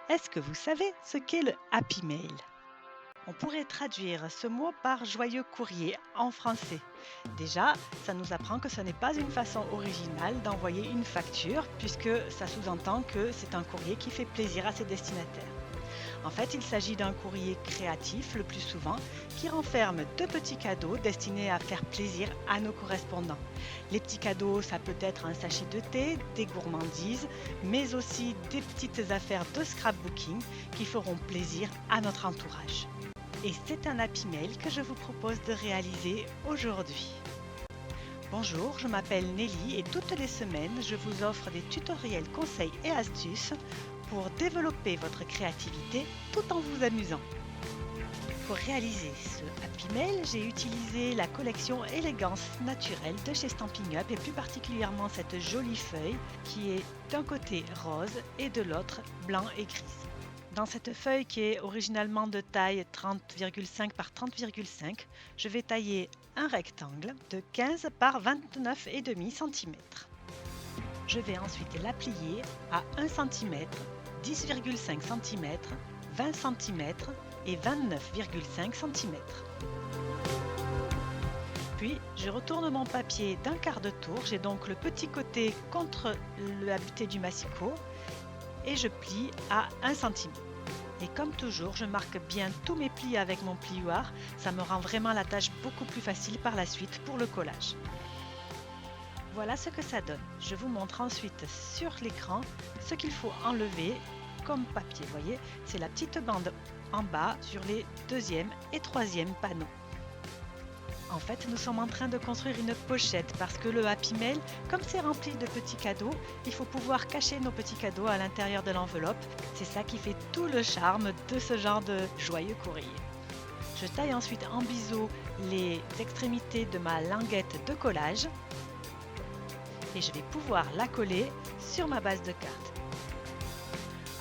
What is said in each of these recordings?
Est-ce que vous savez ce qu'est le Happy Mail? On pourrait traduire ce mot par joyeux courrier en français. Déjà, ça nous apprend que ce n'est pas une façon originale d'envoyer une facture puisque ça sous-entend que c'est un courrier qui fait plaisir à ses destinataires. En fait, il s'agit d'un courrier créatif le plus souvent qui renferme deux petits cadeaux destinés à faire plaisir à nos correspondants. Les petits cadeaux, ça peut être un sachet de thé, des gourmandises, mais aussi des petites affaires de scrapbooking qui feront plaisir à notre entourage. Et c'est un Happy Mail que je vous propose de réaliser aujourd'hui. Bonjour, je m'appelle Nelly et toutes les semaines, je vous offre des tutoriels, conseils et astuces pour développer votre créativité tout en vous amusant. Pour réaliser ce Happy Mail, j'ai utilisé la collection Élégance naturelle de chez Stampin' Up et plus particulièrement cette jolie feuille qui est d'un côté rose et de l'autre blanc et grise. Dans cette feuille qui est originalement de taille 30,5 par 30,5, je vais tailler un rectangle de 15 par 29,5 cm. Je vais ensuite la plier à 1 cm, 10,5 cm, 20 cm et 29,5 cm. Puis, je retourne mon papier d'un quart de tour, j'ai donc le petit côté contre la butée du massicot et je plie à 1 cm. Et comme toujours, je marque bien tous mes plis avec mon plioir, ça me rend vraiment la tâche beaucoup plus facile par la suite pour le collage. Voilà ce que ça donne. Je vous montre ensuite sur l'écran ce qu'il faut enlever comme papier. Vous voyez, c'est la petite bande en bas sur les deuxième et troisième panneaux. En fait, nous sommes en train de construire une pochette parce que le Happy Mail, comme c'est rempli de petits cadeaux, il faut pouvoir cacher nos petits cadeaux à l'intérieur de l'enveloppe. C'est ça qui fait tout le charme de ce genre de joyeux courrier. Je taille ensuite en biseau les extrémités de ma languette de collage et je vais pouvoir la coller sur ma base de cartes.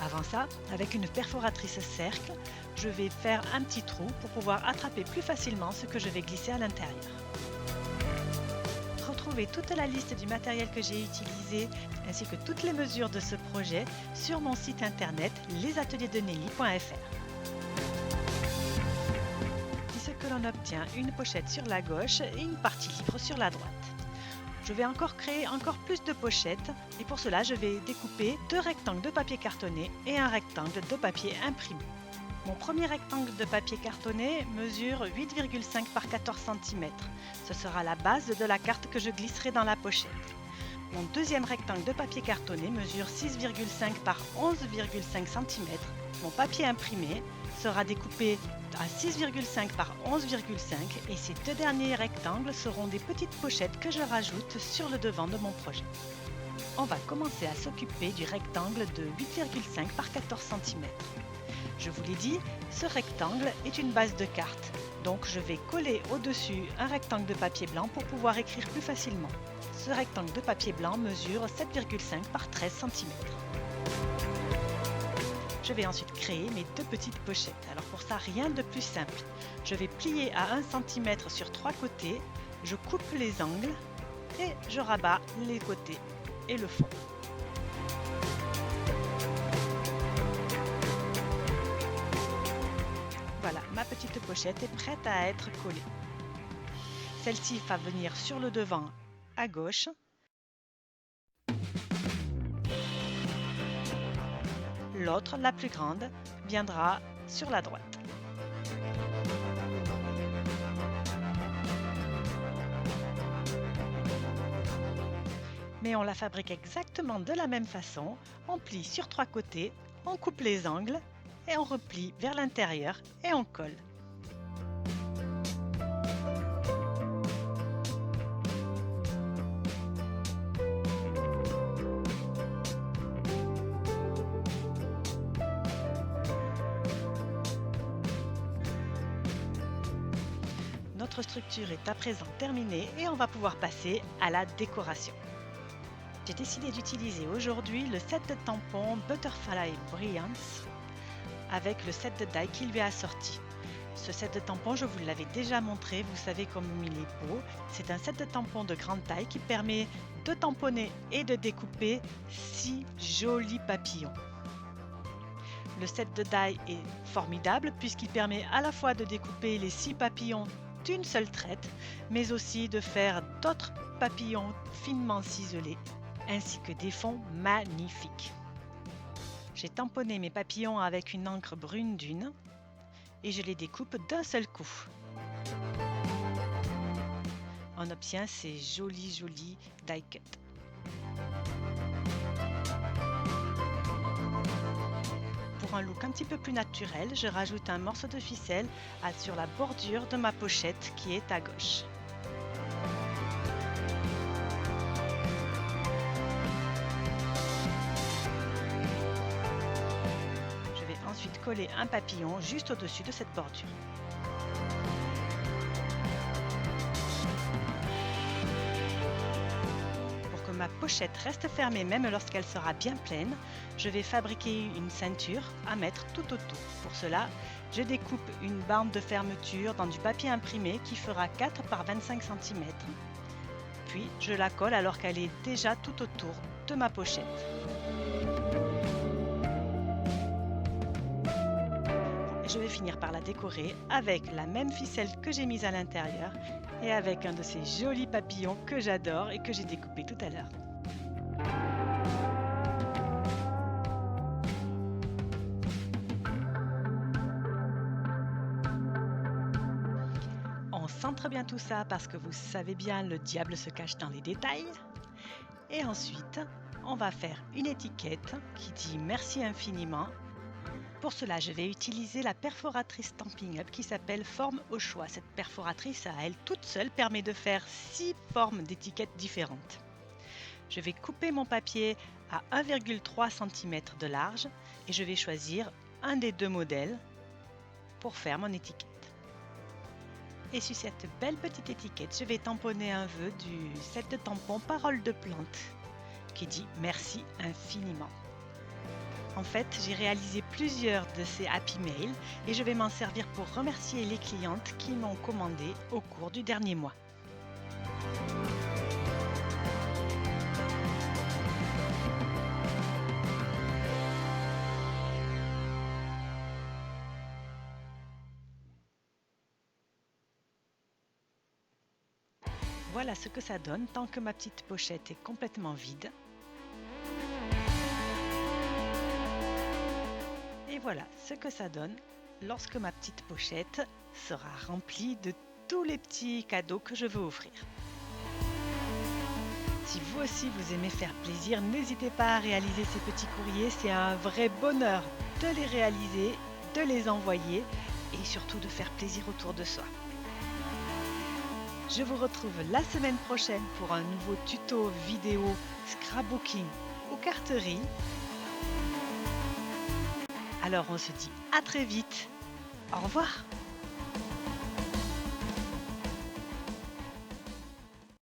Avant ça, avec une perforatrice cercle, je vais faire un petit trou pour pouvoir attraper plus facilement ce que je vais glisser à l'intérieur. Retrouvez toute la liste du matériel que j'ai utilisé ainsi que toutes les mesures de ce projet sur mon site internet lesatelierdesnelly.fr. C'est ce que l'on obtient, une pochette sur la gauche et une partie libre sur la droite. Je vais encore créer encore plus de pochettes et pour cela je vais découper deux rectangles de papier cartonné et un rectangle de papier imprimé. Mon premier rectangle de papier cartonné mesure 8,5 par 14 cm. Ce sera la base de la carte que je glisserai dans la pochette. Mon deuxième rectangle de papier cartonné mesure 6,5 par 11,5 cm. Mon papier imprimé sera découpé à 6,5 par 11,5 et ces deux derniers rectangles seront des petites pochettes que je rajoute sur le devant de mon projet. On va commencer à s'occuper du rectangle de 8,5 par 14 cm. Je vous l'ai dit, ce rectangle est une base de carte, donc je vais coller au-dessus un rectangle de papier blanc pour pouvoir écrire plus facilement. Ce rectangle de papier blanc mesure 7,5 par 13 cm. Je vais ensuite créer mes deux petites pochettes. Alors pour ça, rien de plus simple. Je vais plier à 1 cm sur 3 côtés, je coupe les angles et je rabats les côtés et le fond. Voilà, ma petite pochette est prête à être collée. Celle-ci va venir sur le devant à gauche. L'autre, la plus grande, viendra sur la droite. Mais on la fabrique exactement de la même façon. On plie sur 3 côtés, on coupe les angles et on replie vers l'intérieur et on colle. Notre structure est à présent terminée et on va pouvoir passer à la décoration. J'ai décidé d'utiliser aujourd'hui le set de tampons Butterfly Brilliance avec le set de die qui lui est assorti. Ce set de tampons, je vous l'avais déjà montré, vous savez comme il est beau. C'est un set de tampons de grande taille qui permet de tamponner et de découper 6 jolis papillons. Le set de die est formidable puisqu'il permet à la fois de découper les 6 papillons d'une seule traite, mais aussi de faire d'autres papillons finement ciselés, ainsi que des fonds magnifiques. J'ai tamponné mes papillons avec une encre brune dune et je les découpe d'un seul coup. On obtient ces jolis die cut. Pour un look un petit peu plus naturel, je rajoute un morceau de ficelle sur la bordure de ma pochette qui est à gauche. Je vais ensuite coller un papillon juste au-dessus de cette bordure. Ma pochette reste fermée même lorsqu'elle sera bien pleine, je vais fabriquer une ceinture à mettre tout autour. Pour cela, je découpe une bande de fermeture dans du papier imprimé qui fera 4 par 25 cm. Puis je la colle alors qu'elle est déjà tout autour de ma pochette. Je vais finir par la décorer avec la même ficelle que j'ai mise à l'intérieur et avec un de ces jolis papillons que j'adore et que j'ai découpé tout à l'heure. On centre bien tout ça parce que vous savez bien, le diable se cache dans les détails. Et ensuite, on va faire une étiquette qui dit merci infiniment. Pour cela, je vais utiliser la perforatrice Stampin' Up qui s'appelle Forme au choix. Cette perforatrice, à elle toute seule, permet de faire 6 formes d'étiquettes différentes. Je vais couper mon papier à 1,3 cm de large et je vais choisir un des 2 modèles pour faire mon étiquette. Et sur cette belle petite étiquette, je vais tamponner un vœu du set de tampons Parole de plante qui dit merci infiniment. En fait, j'ai réalisé plusieurs de ces Happy Mail et je vais m'en servir pour remercier les clientes qui m'ont commandé au cours du dernier mois. Voilà ce que ça donne tant que ma petite pochette est complètement vide. Et voilà ce que ça donne lorsque ma petite pochette sera remplie de tous les petits cadeaux que je veux offrir. Si vous aussi vous aimez faire plaisir, n'hésitez pas à réaliser ces petits courriers. C'est un vrai bonheur de les réaliser, de les envoyer et surtout de faire plaisir autour de soi. Je vous retrouve la semaine prochaine pour un nouveau tuto vidéo scrapbooking ou carterie. Alors on se dit à très vite. Au revoir.